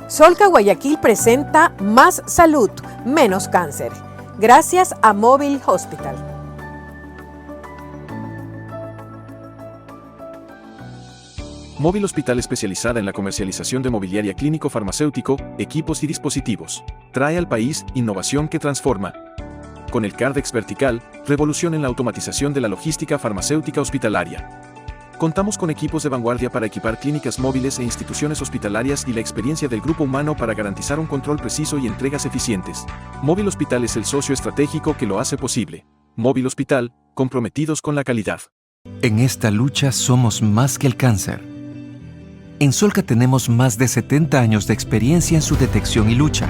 Solca Guayaquil presenta Más Salud, Menos Cáncer, gracias a Móvil Hospital. Móvil Hospital, especializada en la comercialización de mobiliaria clínico-farmacéutico, equipos y dispositivos, trae al país innovación que transforma. Con el Cardex Vertical, revolución en la automatización de la logística farmacéutica hospitalaria. Contamos con equipos de vanguardia para equipar clínicas móviles e instituciones hospitalarias y la experiencia del grupo humano para garantizar un control preciso y entregas eficientes. Móvil Hospital es el socio estratégico que lo hace posible. Móvil Hospital, comprometidos con la calidad. En esta lucha somos más que el cáncer. En Solca tenemos más de 70 años de experiencia en su detección y lucha,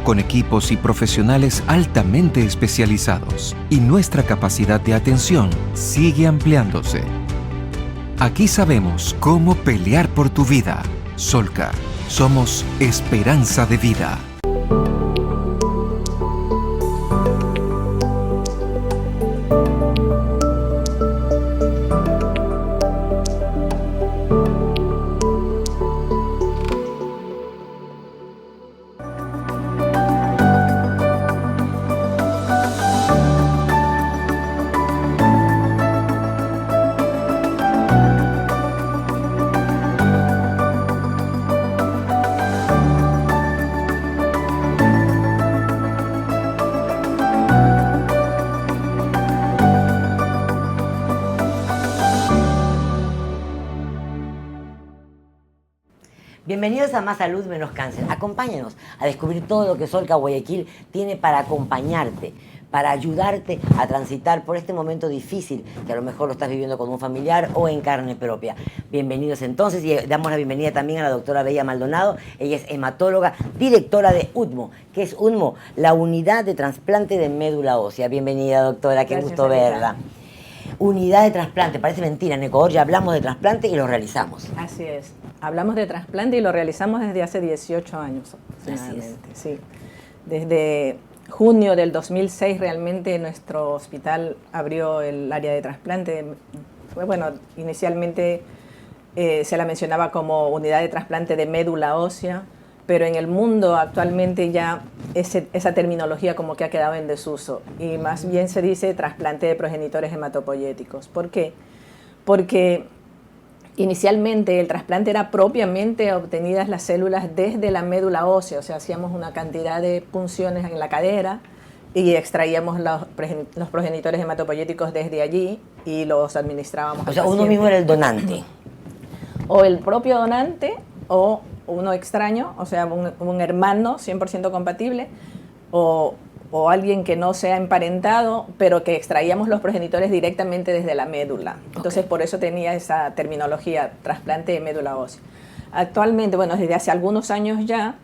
con equipos y profesionales altamente especializados, y nuestra capacidad de atención sigue ampliándose. Aquí sabemos cómo pelear por tu vida. Solca, somos esperanza de vida. Bienvenidos a Más Salud, Menos Cáncer. Acompáñanos a descubrir todo lo que Solca Guayaquil tiene para acompañarte, para ayudarte a transitar por este momento difícil que a lo mejor lo estás viviendo con un familiar o en carne propia. Bienvenidos entonces, y damos la bienvenida también a la doctora Bella Maldonado. Ella es hematóloga, directora de UTMO, que es UTMO, la Unidad de Trasplante de Médula Ósea. Bienvenida, doctora, qué gusto verla. Unidad de trasplante, parece mentira, en Ecuador ya hablamos de trasplante y lo realizamos. Así es, hablamos de trasplante y lo realizamos desde hace 18 años aproximadamente. Sí. Desde junio del 2006 realmente nuestro hospital abrió el área de trasplante. Bueno, inicialmente se la mencionaba como unidad de trasplante de médula ósea, pero en el mundo actualmente ya esa terminología como que ha quedado en desuso y más bien se dice trasplante de progenitores hematopoyéticos. ¿Por qué? Porque inicialmente el trasplante era propiamente obtenidas las células desde la médula ósea, o sea, hacíamos una cantidad de punciones en la cadera y extraíamos los progenitores hematopoyéticos desde allí y los administrábamos. O sea, uno mismo era el donante. O el propio donante o uno extraño, o sea, un hermano 100% compatible, o alguien que no sea emparentado, pero que extraíamos los progenitores directamente desde la médula. Entonces, por eso tenía esa terminología, trasplante de médula ósea. Actualmente, bueno, desde hace algunos años ya,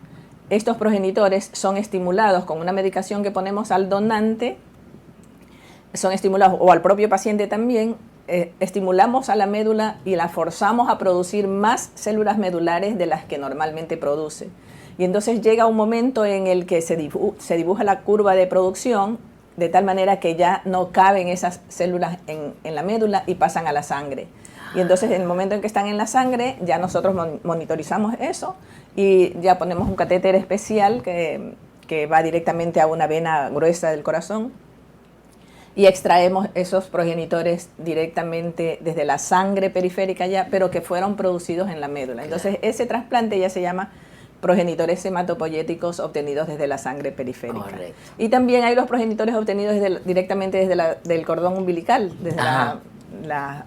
estos progenitores son estimulados con una medicación que ponemos al donante, son estimulados, o al propio paciente también, estimulamos a la médula y la forzamos a producir más células medulares de las que normalmente produce. Y entonces llega un momento en el que se dibuja la curva de producción de tal manera que ya no caben esas células en la médula y pasan a la sangre. Y entonces en el momento en que están en la sangre ya nosotros monitorizamos eso y ya ponemos un catéter especial que va directamente a una vena gruesa del corazón y extraemos esos progenitores directamente desde la sangre periférica ya, pero que fueron producidos en la médula. Entonces ese trasplante ya se llama progenitores hematopoyéticos obtenidos desde la sangre periférica. Correcto. Y también hay los progenitores obtenidos directamente desde del cordón umbilical, desde la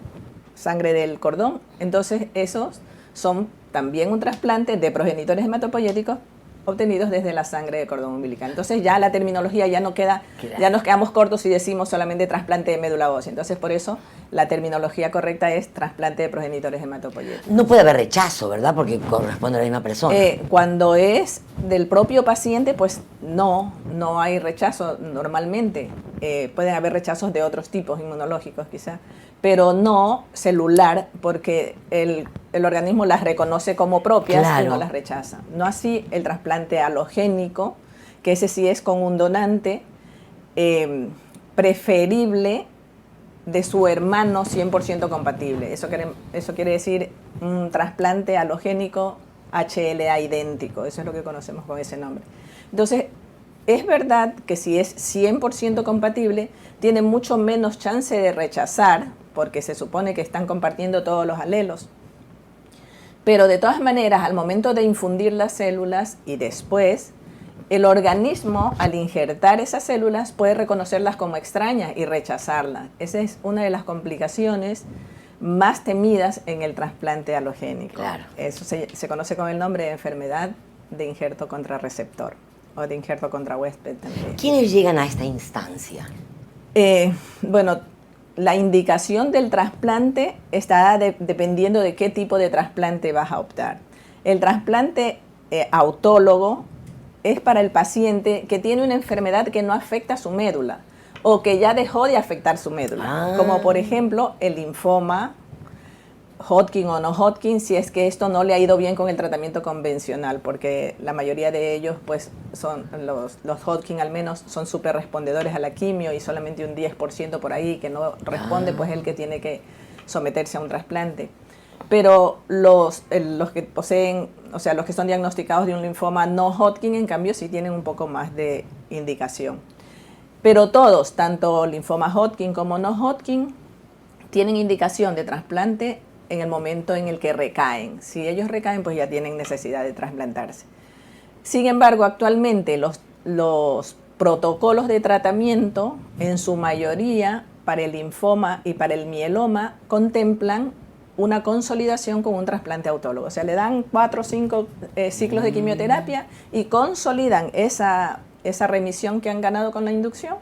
sangre del cordón. Entonces esos son también un trasplante de progenitores hematopoyéticos obtenidos desde la sangre de cordón umbilical. Entonces ya la terminología ya no queda, ya nos quedamos cortos si decimos solamente trasplante de médula ósea. Entonces por eso la terminología correcta es trasplante de progenitores hematopoyéticos. No puede haber rechazo, ¿verdad? Porque corresponde a la misma persona. Cuando es del propio paciente, pues no hay rechazo normalmente. Pueden haber rechazos de otros tipos inmunológicos quizá, pero no celular, porque el organismo las reconoce como propias y no las rechaza. No así el trasplante halogénico, que ese sí es con un donante preferible de su hermano 100% compatible. Eso quiere decir un trasplante halogénico HLA idéntico, eso es lo que conocemos con ese nombre. Entonces, es verdad que si es 100% compatible, tiene mucho menos chance de rechazar, porque se supone que están compartiendo todos los alelos. Pero de todas maneras, al momento de infundir las células y después, el organismo, al injertar esas células, puede reconocerlas como extrañas y rechazarlas. Esa es una de las complicaciones más temidas en el trasplante halogénico. Claro. Eso se conoce con el nombre de enfermedad de injerto contra receptor o de injerto contra huésped también. ¿Quiénes llegan a esta instancia? Bueno, la indicación del trasplante está dependiendo de qué tipo de trasplante vas a optar. El trasplante autólogo es para el paciente que tiene una enfermedad que no afecta su médula o que ya dejó de afectar su médula, como por ejemplo el linfoma, Hodgkin o no Hodgkin, si es que esto no le ha ido bien con el tratamiento convencional, porque la mayoría de ellos, pues, son los Hodgkin al menos, son súper respondedores a la quimio y solamente un 10% por ahí que no responde, pues el que tiene que someterse a un trasplante. Pero los que poseen, o sea, los que son diagnosticados de un linfoma no Hodgkin, en cambio, sí tienen un poco más de indicación. Pero todos, tanto linfoma Hodgkin como no Hodgkin, tienen indicación de trasplante en el momento en el que recaen. Si ellos recaen, pues ya tienen necesidad de trasplantarse. Sin embargo, actualmente los protocolos de tratamiento, en su mayoría, para el linfoma y para el mieloma, contemplan una consolidación con un trasplante autólogo. O sea, le dan 4 o 5 ciclos de quimioterapia y consolidan esa remisión que han ganado con la inducción,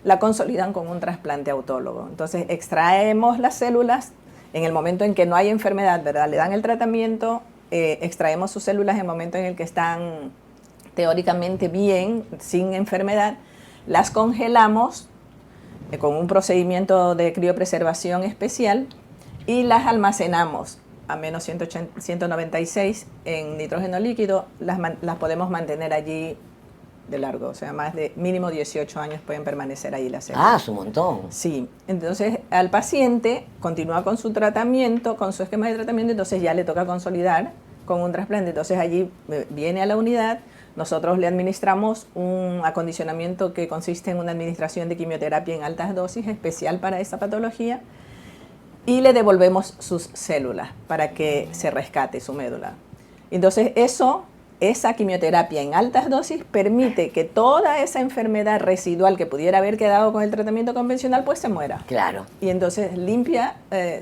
la consolidan con un trasplante autólogo. Entonces, extraemos las células en el momento en que no hay enfermedad, ¿verdad? Le dan el tratamiento, extraemos sus células en el momento en el que están teóricamente bien, sin enfermedad, las congelamos con un procedimiento de criopreservación especial y las almacenamos a menos 196 en nitrógeno líquido, las podemos mantener allí de largo, o sea, más de mínimo 18 años pueden permanecer ahí las células. Ah, es un montón. Sí, entonces al paciente continúa con su tratamiento, con su esquema de tratamiento, entonces ya le toca consolidar con un trasplante. Entonces allí viene a la unidad, nosotros le administramos un acondicionamiento que consiste en una administración de quimioterapia en altas dosis especial para esa patología y le devolvemos sus células para que se rescate su médula. Entonces esa quimioterapia en altas dosis permite que toda esa enfermedad residual que pudiera haber quedado con el tratamiento convencional pues se muera. Claro. Y entonces limpia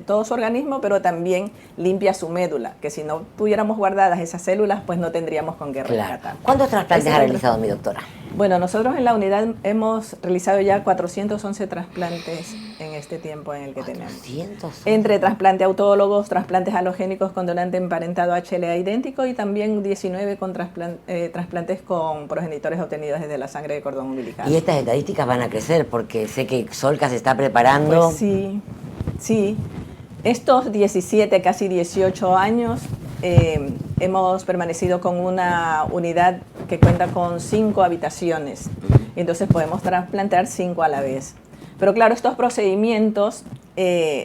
todo su organismo, pero también limpia su médula, que si no tuviéramos guardadas esas células pues no tendríamos con qué rescatar. Claro. ¿Cuántos trasplantes ha realizado mi doctora? Bueno, nosotros en la unidad hemos realizado ya 411 trasplantes en este tiempo en el que tenemos. 411. Entre trasplante autólogos, trasplantes halogénicos con donante emparentado HLA idéntico y también 19 con trasplantes con progenitores obtenidos desde la sangre de cordón umbilical. Y estas estadísticas van a crecer porque sé que Solca se está preparando. Pues sí, sí. Estos 17, casi 18 años hemos permanecido con una unidad que cuenta con 5 habitaciones. Entonces podemos trasplantar 5 a la vez. Pero claro, estos procedimientos,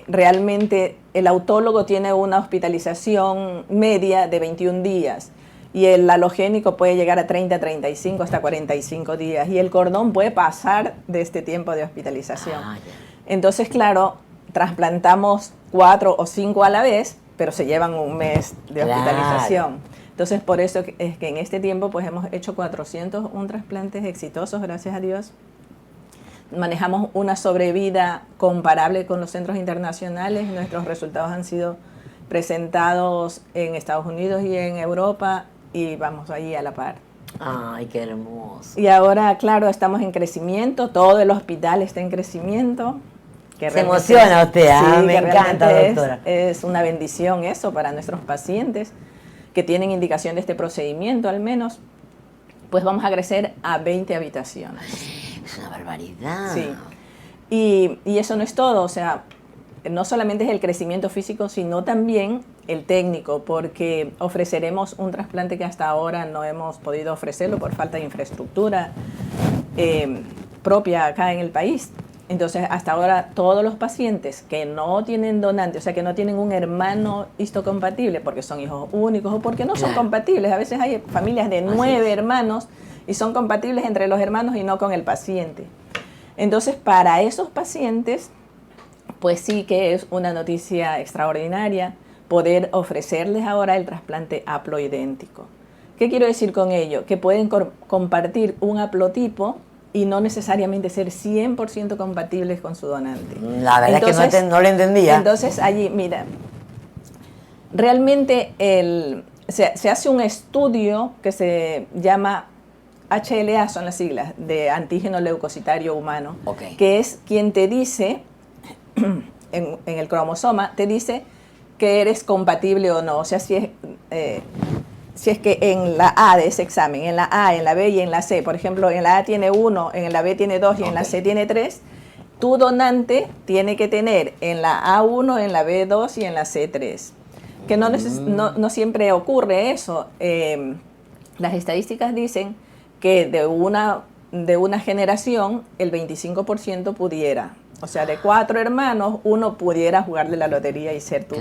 realmente el autólogo tiene una hospitalización media de 21 días. Y el halogénico puede llegar a 30, 35, hasta 45 días. Y el cordón puede pasar de este tiempo de hospitalización. Entonces, claro, trasplantamos 4 o 5 a la vez, pero se llevan un mes de hospitalización. Entonces, por eso es que en este tiempo pues hemos hecho 401 trasplantes exitosos, gracias a Dios. Manejamos una sobrevida comparable con los centros internacionales. Nuestros resultados han sido presentados en Estados Unidos y en Europa y vamos allí a la par. Ay, qué hermoso. Y ahora, claro, estamos en crecimiento, todo el hospital está en crecimiento. Que se emociona usted, sí, me encanta, doctora. Es una bendición eso para nuestros pacientes que tienen indicación de este procedimiento al menos. Pues vamos a crecer a 20 habitaciones. Es una barbaridad. Sí. Y eso no es todo, o sea, no solamente es el crecimiento físico, sino también el técnico, porque ofreceremos un trasplante que hasta ahora no hemos podido ofrecerlo por falta de infraestructura propia acá en el país. Entonces, hasta ahora, todos los pacientes que no tienen donante, o sea, que no tienen un hermano histocompatible, porque son hijos únicos o porque no son compatibles, a veces hay familias de 9 hermanos y son compatibles entre los hermanos y no con el paciente. Entonces, para esos pacientes, pues sí que es una noticia extraordinaria poder ofrecerles ahora el trasplante haploidéntico. ¿Qué quiero decir con ello? Que pueden compartir un haplotipo y no necesariamente ser 100% compatibles con su donante. La verdad es que no lo entendía. Entonces, allí, mira, realmente se hace un estudio que se llama HLA, son las siglas, de antígeno leucocitario humano, que es quien te dice, en el cromosoma, te dice que eres compatible o no. O sea, si es que en la A de ese examen, en la A, en la B y en la C, por ejemplo, en la A tiene 1, en la B tiene 2 y en la C tiene 3, tu donante tiene que tener en la A1, en la B2 y en la C3. Que no siempre ocurre eso. Las estadísticas dicen que de una generación el 25% pudiera. O sea, de 4 hermanos, uno pudiera jugarle la lotería y ser tu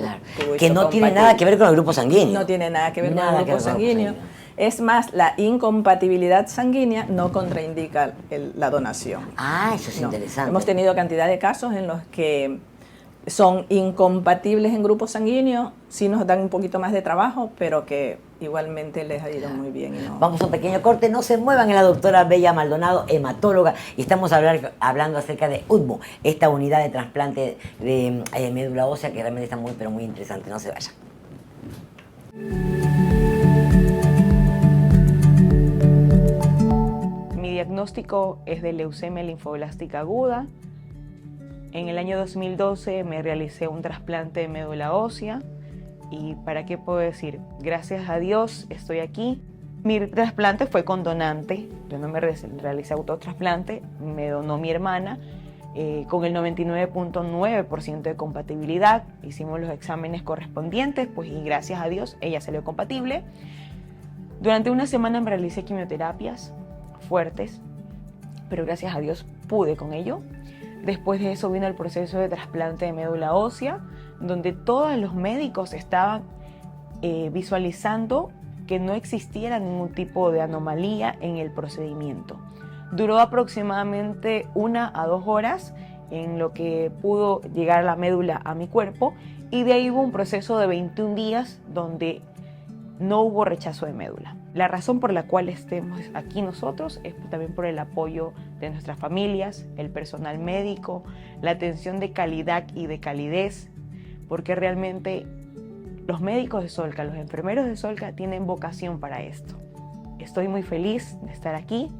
que no tiene nada que ver con el grupo sanguíneo. No tiene nada que ver con el grupo sanguíneo. Es más, la incompatibilidad sanguínea no contraindica la donación. Ah, eso es interesante. Hemos tenido cantidad de casos en los que son incompatibles en grupos sanguíneos, sí nos dan un poquito más de trabajo, pero que igualmente les ha ido muy bien. Vamos a un pequeño corte, no se muevan, es la doctora Bella Maldonado, hematóloga, y estamos hablando acerca de UTMO, esta unidad de trasplante de médula ósea que realmente está pero muy interesante, no se vayan. Mi diagnóstico es de leucemia linfoblástica aguda. En el año 2012 me realicé un trasplante de médula ósea y ¿para qué puedo decir? Gracias a Dios estoy aquí. Mi trasplante fue con donante, yo no me realicé autotrasplante, me donó mi hermana con el 99.9% de compatibilidad. Hicimos los exámenes correspondientes, pues y gracias a Dios ella salió compatible. Durante una semana me realicé quimioterapias fuertes, pero gracias a Dios pude con ello. Después de eso vino el proceso de trasplante de médula ósea, donde todos los médicos estaban visualizando que no existiera ningún tipo de anomalía en el procedimiento. Duró aproximadamente 1 a 2 horas en lo que pudo llegar la médula a mi cuerpo y de ahí hubo un proceso de 21 días donde no hubo rechazo de médula. La razón por la cual estemos aquí nosotros es también por el apoyo de nuestras familias, el personal médico, la atención de calidad y de calidez, porque realmente los médicos de Solca, los enfermeros de Solca tienen vocación para esto. Estoy muy feliz de estar aquí,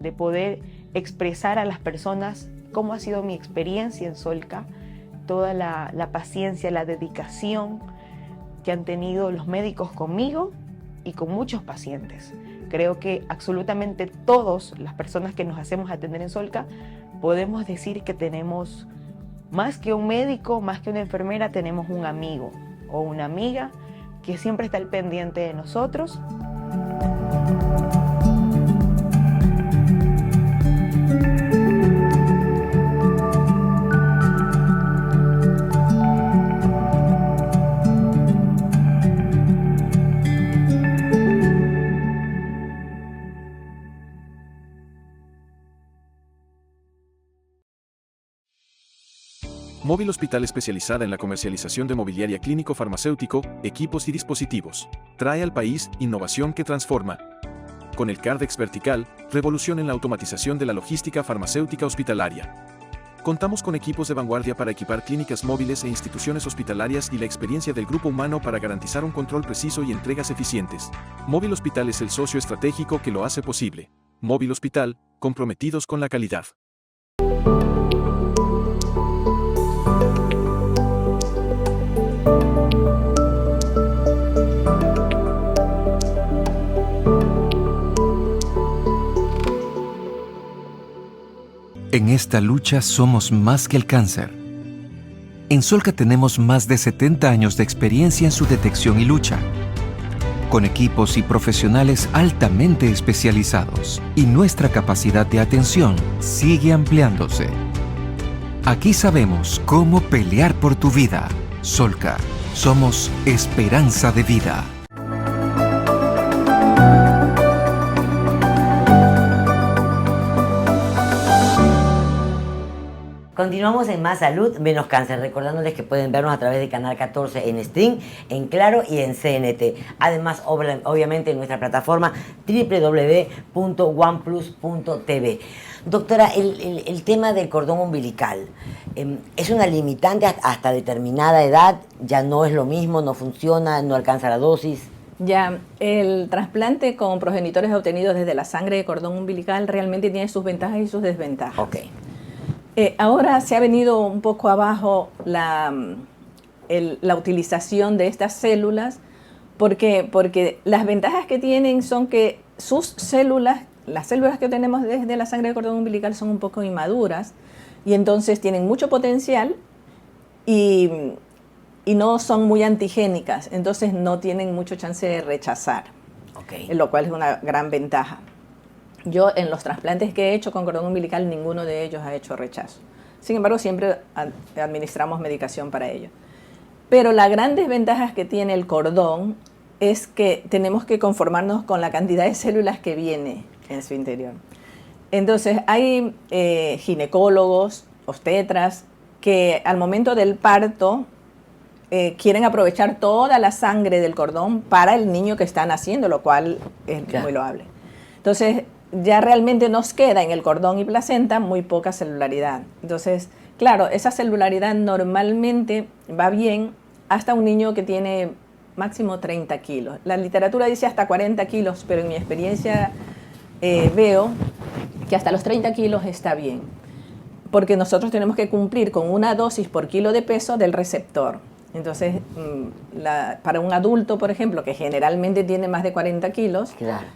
de poder expresar a las personas cómo ha sido mi experiencia en Solca, toda la paciencia, la dedicación que han tenido los médicos conmigo y con muchos pacientes. Creo que absolutamente todas las personas que nos hacemos atender en Solca podemos decir que tenemos más que un médico, más que una enfermera, tenemos un amigo o una amiga que siempre está al pendiente de nosotros. Móvil Hospital especializada en la comercialización de mobiliaria clínico-farmacéutico, equipos y dispositivos. Trae al país innovación que transforma. Con el CARDEX Vertical, revolución en la automatización de la logística farmacéutica hospitalaria. Contamos con equipos de vanguardia para equipar clínicas móviles e instituciones hospitalarias y la experiencia del grupo humano para garantizar un control preciso y entregas eficientes. Móvil Hospital es el socio estratégico que lo hace posible. Móvil Hospital, comprometidos con la calidad. En esta lucha somos más que el cáncer. En Solca tenemos más de 70 años de experiencia en su detección y lucha, con equipos y profesionales altamente especializados, y nuestra capacidad de atención sigue ampliándose. Aquí sabemos cómo pelear por tu vida. Solca, somos esperanza de vida. Continuamos en Más Salud, Menos Cáncer, recordándoles que pueden vernos a través de Canal 14 en Stream, en Claro y en CNT. Además, obviamente en nuestra plataforma www.oneplus.tv. Doctora, el tema del cordón umbilical, ¿es una limitante hasta determinada edad? ¿Ya no es lo mismo, no funciona, no alcanza la dosis? Ya, el trasplante con progenitores obtenidos desde la sangre de cordón umbilical realmente tiene sus ventajas y sus desventajas. Ok. Ahora se ha venido un poco abajo la utilización de estas células. ¿Por qué? Porque las ventajas que tienen son que sus células, las células que tenemos desde la sangre de cordón umbilical son un poco inmaduras y entonces tienen mucho potencial y no son muy antigénicas, entonces no tienen mucho chance de rechazar, lo cual es una gran ventaja. Yo en los trasplantes que he hecho con cordón umbilical, ninguno de ellos ha hecho rechazo. Sin embargo, siempre administramos medicación para ello. Pero la gran desventaja que tiene el cordón es que tenemos que conformarnos con la cantidad de células que viene en su interior. Entonces, hay ginecólogos, obstetras, que al momento del parto quieren aprovechar toda la sangre del cordón para el niño que está naciendo, lo cual es muy loable. Entonces, ya realmente nos queda en el cordón y placenta muy poca celularidad. Entonces, claro, esa celularidad normalmente va bien hasta un niño que tiene máximo 30 kilos. La literatura dice hasta 40 kilos, pero en mi experiencia veo que hasta los 30 kilos está bien, porque nosotros tenemos que cumplir con una dosis por kilo de peso del receptor. Entonces, para un adulto, por ejemplo, que generalmente tiene más de 40 kilos,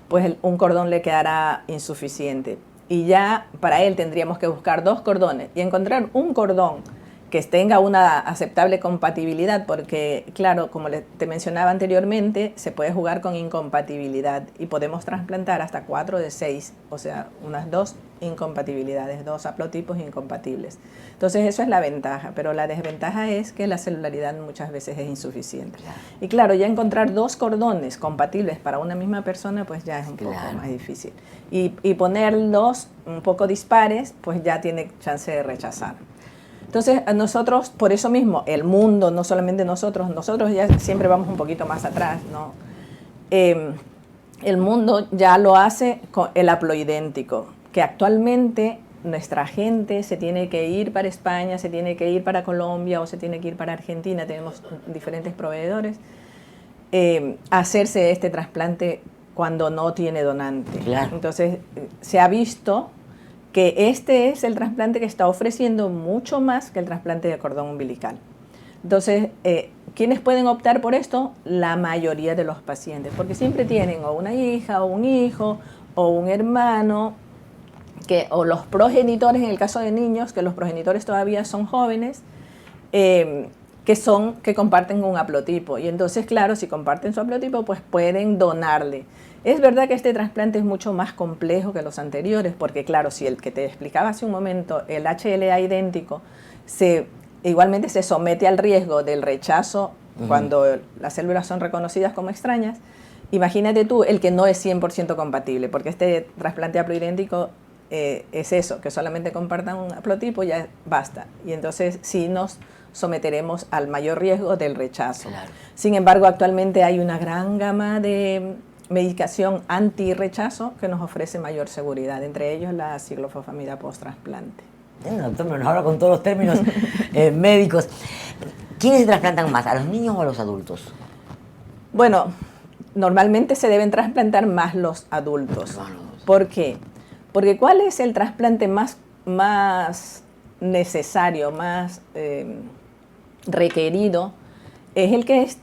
pues un cordón le quedará insuficiente. Y ya para él tendríamos que buscar 2 cordones y encontrar un cordón que tenga una aceptable compatibilidad, porque, claro, como te mencionaba anteriormente, se puede jugar con incompatibilidad y podemos trasplantar hasta 4 de 6, o sea, unas 2 incompatibilidades, 2 haplotipos incompatibles. Entonces, eso es la ventaja, pero la desventaja es que la celularidad muchas veces es insuficiente. Y claro, ya encontrar 2 cordones compatibles para una misma persona, pues ya es un poco más difícil. Y ponerlos un poco dispares, pues ya tiene chance de rechazar. Entonces, a nosotros, por eso mismo, el mundo, no solamente nosotros ya siempre vamos un poquito más atrás, ¿no? El mundo ya lo hace con el haploidéntico, que actualmente nuestra gente se tiene que ir para España, se tiene que ir para Colombia o se tiene que ir para Argentina, tenemos diferentes proveedores, a hacerse este trasplante cuando no tiene donante. Entonces, se ha visto que este es el trasplante que está ofreciendo mucho más que el trasplante de cordón umbilical. Entonces, ¿quiénes pueden optar por esto? La mayoría de los pacientes, porque siempre tienen o una hija o un hijo o un hermano, o los progenitores, en el caso de niños, que los progenitores todavía son jóvenes, que comparten un haplotipo. Y entonces, claro, si comparten su haplotipo, pues pueden donarle. Es verdad que este trasplante es mucho más complejo que los anteriores, porque claro, si el que te explicaba hace un momento, el HLA idéntico, igualmente se somete al riesgo del rechazo cuando las células son reconocidas como extrañas, imagínate tú el que no es 100% compatible, porque este trasplante haploidéntico es eso, que solamente compartan un haplotipo, ya basta. Y entonces sí nos someteremos al mayor riesgo del rechazo. Sin embargo, actualmente hay una gran gama de medicación anti-rechazo que nos ofrece mayor seguridad, entre ellos la ciclofosfamida post-trasplante. Doctor, nos habla con todos los términos médicos. ¿Quiénes se trasplantan más, a los niños o a los adultos? Bueno, normalmente se deben trasplantar más los adultos. ¿Por qué? Porque ¿cuál es el trasplante más necesario, más requerido? Es el que es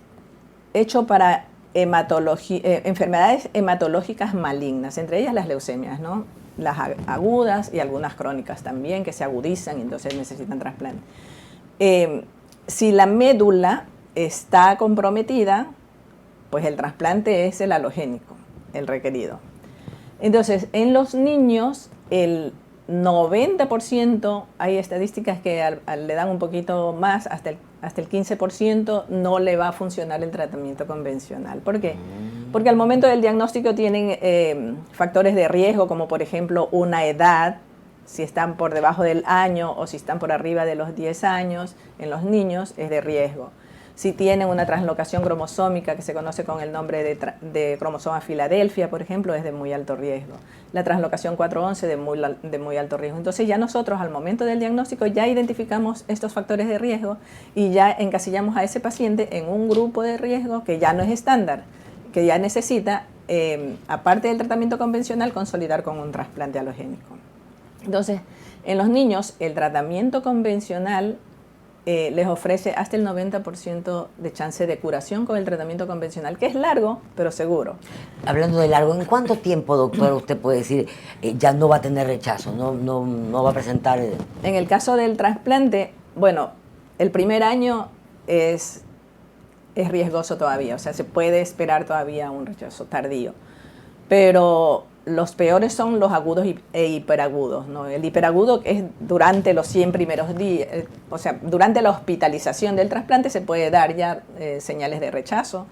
hecho para enfermedades hematológicas malignas, entre ellas las leucemias, ¿no? Las agudas y algunas crónicas también, que se agudizan y entonces necesitan trasplante. Si la médula está comprometida, pues el trasplante es el halogénico, el requerido. Entonces, en los niños, el 90%, hay estadísticas que le dan un poquito más, hasta el 15% no le va a funcionar el tratamiento convencional. ¿Por qué? Porque al momento del diagnóstico tienen factores de riesgo, como por ejemplo una edad, si están por debajo del año o si están por arriba de los 10 años, en los niños es de riesgo. Si tienen una translocación cromosómica que se conoce con el nombre de cromosoma Filadelfia, por ejemplo, es de muy alto riesgo. La translocación 411 de muy alto riesgo. Entonces ya nosotros al momento del diagnóstico ya identificamos estos factores de riesgo y ya encasillamos a ese paciente en un grupo de riesgo que ya no es estándar, que ya necesita, aparte del tratamiento convencional, consolidar con un trasplante halogénico. Entonces, en los niños el tratamiento convencional les ofrece hasta el 90% de chance de curación con el tratamiento convencional, que es largo, pero seguro. Hablando de largo, ¿en cuánto tiempo, doctora, usted puede decir ya no va a tener rechazo, no va a presentar? En el caso del trasplante, bueno, el primer año es riesgoso todavía, o sea, se puede esperar todavía un rechazo tardío, pero los peores son los agudos e hiperagudos, ¿no? El hiperagudo es durante los 100 primeros días, o sea, durante la hospitalización del trasplante se puede dar ya señales de rechazo,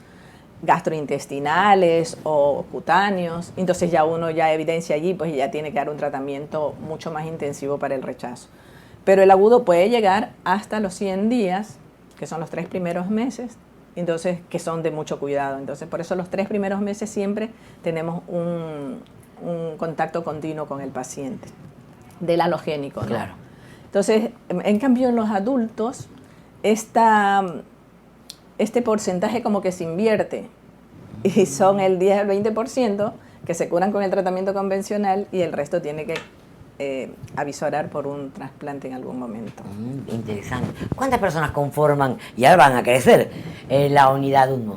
gastrointestinales o cutáneos, entonces ya uno ya evidencia allí, pues ya tiene que dar un tratamiento mucho más intensivo para el rechazo. Pero el agudo puede llegar hasta los 100 días, que son los 3 primeros meses, entonces que son de mucho cuidado. Entonces por eso los 3 primeros meses siempre tenemos un contacto continuo con el paciente, del halogénico, ¿no? Claro. Entonces, en cambio en los adultos, este porcentaje como que se invierte y son el 10 al 20% que se curan con el tratamiento convencional y el resto tiene que avisorar por un trasplante en algún momento. Interesante. ¿Cuántas personas conforman, y ahora van a crecer, la unidad 1?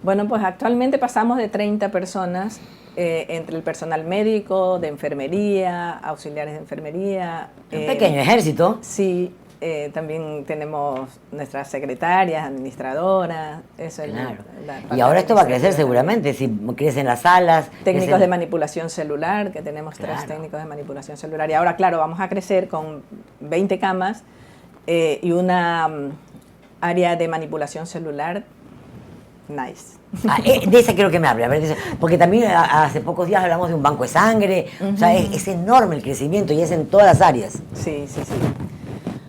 Bueno, pues actualmente pasamos de 30 personas entre el personal médico, de enfermería, auxiliares de enfermería. Un pequeño ejército. Sí, también tenemos nuestras secretarias, administradoras. Eso Claro. es Y ahora esto va a crecer seguramente, si crecen las salas. Técnicos de manipulación celular, que tenemos Claro. 3 técnicos de manipulación celular. Y ahora, claro, vamos a crecer con 20 camas y una área de manipulación celular nice. De esa quiero que me hable, a ver, porque también hace pocos días hablamos de un banco de sangre, o sea, es enorme el crecimiento y es en todas las áreas. Sí.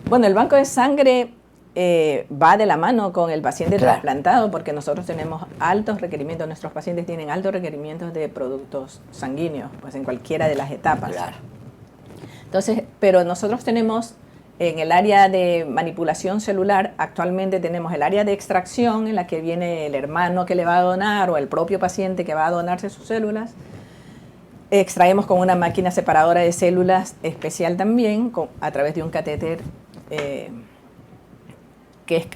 Bueno, el banco de sangre va de la mano con el paciente Claro. trasplantado porque nosotros tenemos altos requerimientos, nuestros pacientes tienen altos requerimientos de productos sanguíneos, pues en cualquiera de las etapas. Claro. Entonces, pero nosotros tenemos en el área de manipulación celular, actualmente tenemos el área de extracción en la que viene el hermano que le va a donar o el propio paciente que va a donarse sus células. Extraemos con una máquina separadora de células especial también, a través de un catéter que es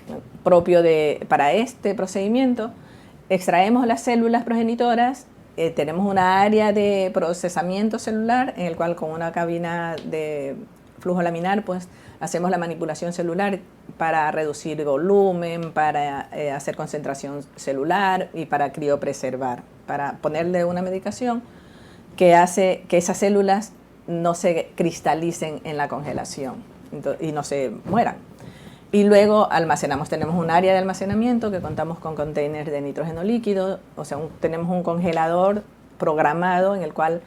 propio para este procedimiento. Extraemos las células progenitoras, tenemos una área de procesamiento celular en el cual con una cabina de flujo laminar pues hacemos la manipulación celular para reducir volumen, para hacer concentración celular y para criopreservar, para ponerle una medicación que hace que esas células no se cristalicen en la congelación y no se mueran. Y luego almacenamos, tenemos un área de almacenamiento que contamos con containers de nitrógeno líquido, o sea, tenemos un congelador programado en el cual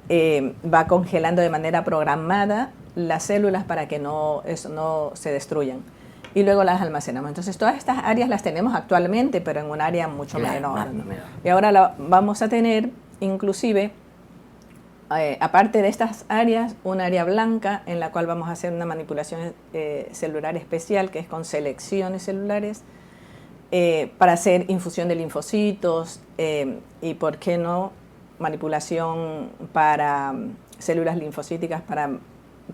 va congelando de manera programada las células para que no se destruyan. Y luego las almacenamos. Entonces, todas estas áreas las tenemos actualmente, pero en un área mucho menor. Y ahora vamos a tener, inclusive, aparte de estas áreas, un área blanca en la cual vamos a hacer una manipulación celular especial, que es con selecciones celulares, para hacer infusión de linfocitos y, ¿por qué no?, manipulación para células linfocíticas para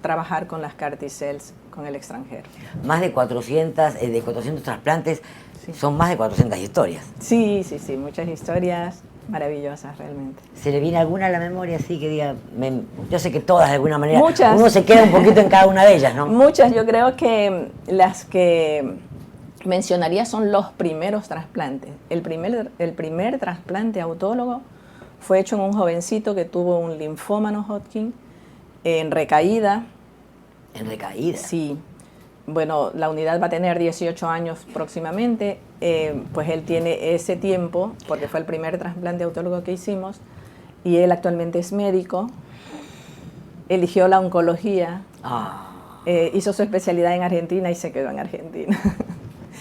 trabajar con las CAR T-cells con el extranjero. Más de 400 trasplantes, Sí. son más de 400 historias. Sí, muchas historias maravillosas realmente. ¿Se le viene alguna a la memoria así que diga, yo sé que todas de alguna manera, Muchas. uno se queda un poquito en cada una de ellas, ¿no? Muchas, yo creo que las que mencionaría son los primeros trasplantes. El primer trasplante autólogo fue hecho en un jovencito que tuvo un linfoma no Hodgkin en recaída. En recaída. Sí. Bueno, la unidad va a tener 18 años próximamente, pues él tiene ese tiempo, porque fue el primer trasplante autólogo que hicimos, y él actualmente es médico, eligió la oncología, hizo su especialidad en Argentina y se quedó en Argentina.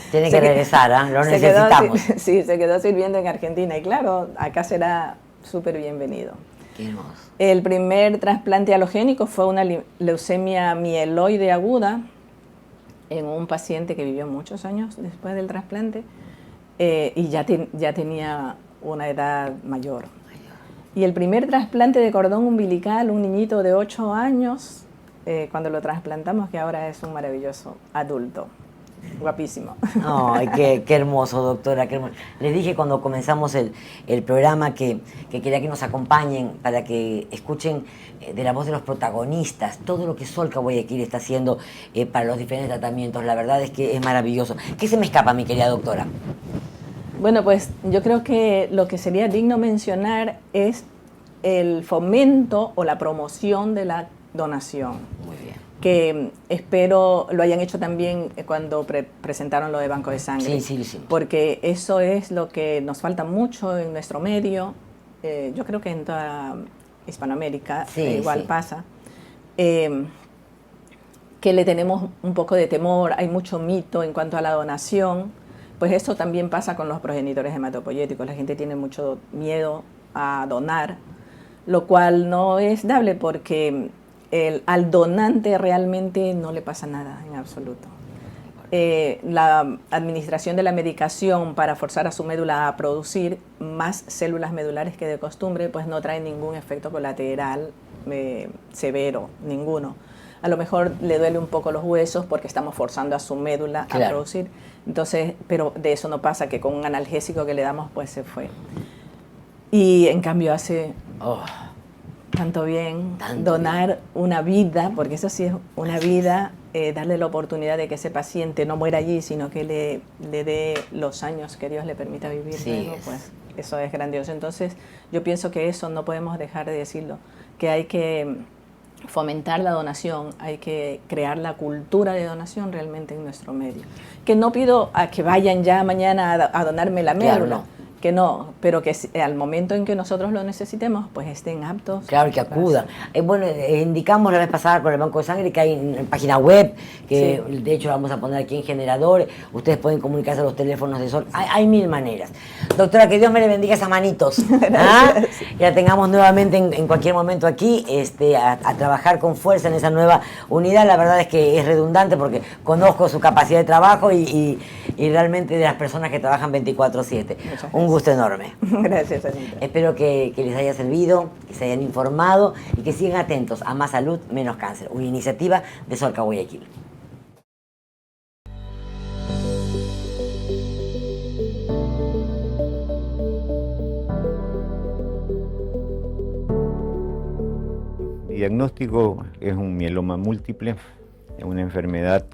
Tiene que regresar, ¿eh? Lo necesitamos. Sí, se quedó sirviendo en Argentina y claro, acá será súper bienvenido. Qué hermoso. El primer trasplante alogénico fue una leucemia mieloide aguda en un paciente que vivió muchos años después del trasplante y ya tenía una edad mayor. Y el primer trasplante de cordón umbilical, un niñito de 8 años, cuando lo trasplantamos, que ahora es un maravilloso adulto. Guapísimo. Ay, qué hermoso, doctora. Qué hermoso. Les dije cuando comenzamos el programa que quería que nos acompañen para que escuchen de la voz de los protagonistas todo lo que Solca Guayaquil está haciendo para los diferentes tratamientos. La verdad es que es maravilloso. ¿Qué se me escapa, mi querida doctora? Bueno, pues yo creo que lo que sería digno mencionar es el fomento o la promoción de la donación. Muy bien. Que espero lo hayan hecho también cuando presentaron lo de Banco de Sangre. Sí. Porque eso es lo que nos falta mucho en nuestro medio. Yo creo que en toda Hispanoamérica igual pasa. Que le tenemos un poco de temor, hay mucho mito en cuanto a la donación. Pues eso también pasa con los progenitores hematopoyéticos. La gente tiene mucho miedo a donar, lo cual no es dable porque al donante realmente no le pasa nada en absoluto. La administración de la medicación para forzar a su médula a producir más células medulares que de costumbre, pues no trae ningún efecto colateral severo, ninguno. A lo mejor le duele un poco los huesos porque estamos forzando a su médula a producir. Entonces, pero de eso no pasa, que con un analgésico que le damos, pues se fue. Y en cambio hace tanto bien donar una vida, porque eso sí es una vida, darle la oportunidad de que ese paciente no muera allí, sino que le dé los años que Dios le permita vivir luego, pues eso es grandioso. Entonces, yo pienso que eso no podemos dejar de decirlo, que hay que fomentar la donación, hay que crear la cultura de donación realmente en nuestro medio. Que no pido a que vayan ya mañana a donarme la médula, que no, pero que al momento en que nosotros lo necesitemos, pues estén aptos. Claro, que acudan. Bueno, indicamos la vez pasada con el Banco de Sangre que hay una página web, que de hecho vamos a poner aquí en generador, ustedes pueden comunicarse a los teléfonos de Sol, hay mil maneras. Doctora, que Dios me le bendiga esas manitos. Y la tengamos nuevamente en cualquier momento aquí, a trabajar con fuerza en esa nueva unidad. La verdad es que es redundante porque conozco su capacidad de trabajo y realmente de las personas que trabajan 24/7. Un gusto enorme. Gracias, Anita. Espero que les haya servido, que se hayan informado y que sigan atentos a Más Salud, Menos Cáncer, una iniciativa de Solca Guayaquil. El diagnóstico es un mieloma múltiple, es una enfermedad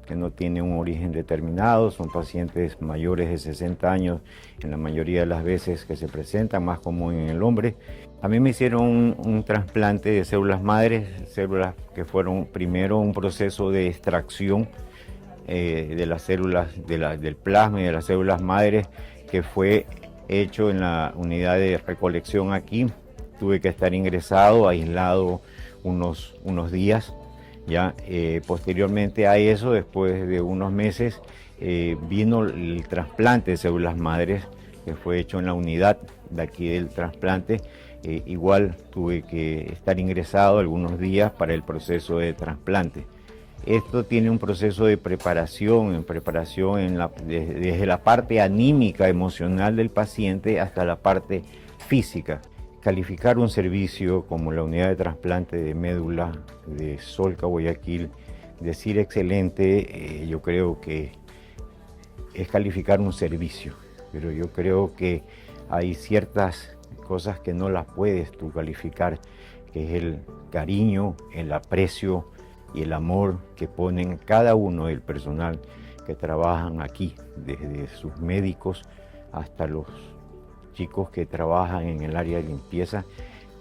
que no tiene un origen determinado, son pacientes mayores de 60 años en la mayoría de las veces que se presentan, más común en el hombre. A mí me hicieron un trasplante de células madres, células que fueron primero un proceso de extracción de las células del plasma y de las células madres, que fue hecho en la unidad de recolección aquí. Tuve que estar ingresado, aislado unos días. Ya, posteriormente a eso, después de unos meses, vino el trasplante de células madres, que fue hecho en la unidad de aquí del trasplante. Igual tuve que estar ingresado algunos días para el proceso de trasplante. Esto tiene un proceso de preparación desde la parte anímica, emocional del paciente hasta la parte física. Calificar un servicio como la unidad de trasplante de médula de Solca Guayaquil, decir excelente, yo creo que es calificar un servicio, pero yo creo que hay ciertas cosas que no las puedes tú calificar, que es el cariño, el aprecio y el amor que ponen cada uno del personal que trabajan aquí, desde sus médicos hasta los chicos que trabajan en el área de limpieza.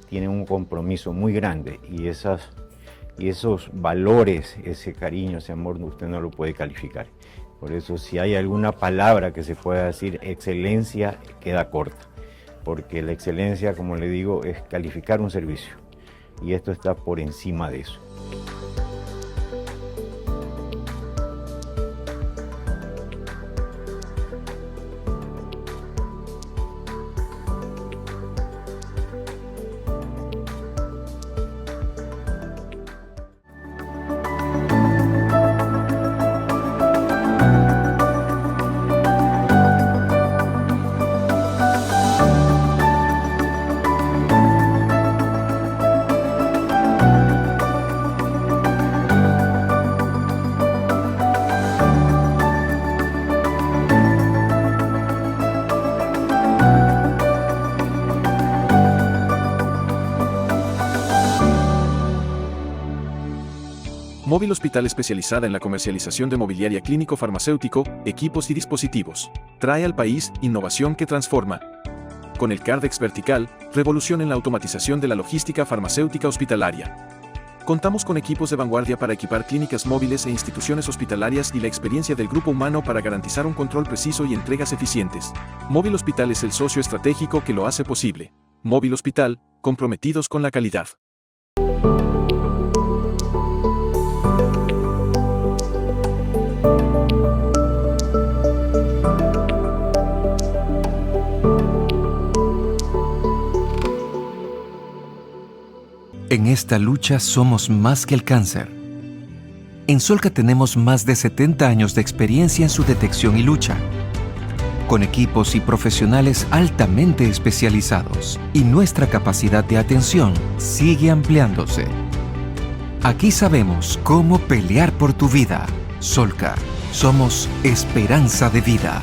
tienen un compromiso muy grande y esos valores, ese cariño, ese amor, usted no lo puede calificar. Por eso, si hay alguna palabra que se pueda decir excelencia, queda corta, porque la excelencia, como le digo, es calificar un servicio y esto está por encima de eso. Móvil Hospital especializada en la comercialización de mobiliaria clínico-farmacéutico, equipos y dispositivos. Trae al país innovación que transforma. Con el Cardex Vertical, revolución en la automatización de la logística farmacéutica hospitalaria. Contamos con equipos de vanguardia para equipar clínicas móviles e instituciones hospitalarias y la experiencia del grupo humano para garantizar un control preciso y entregas eficientes. Móvil Hospital es el socio estratégico que lo hace posible. Móvil Hospital, comprometidos con la calidad. En esta lucha somos más que el cáncer. En Solca tenemos más de 70 años de experiencia en su detección y lucha, con equipos y profesionales altamente especializados, y nuestra capacidad de atención sigue ampliándose. Aquí sabemos cómo pelear por tu vida. Solca, somos esperanza de vida.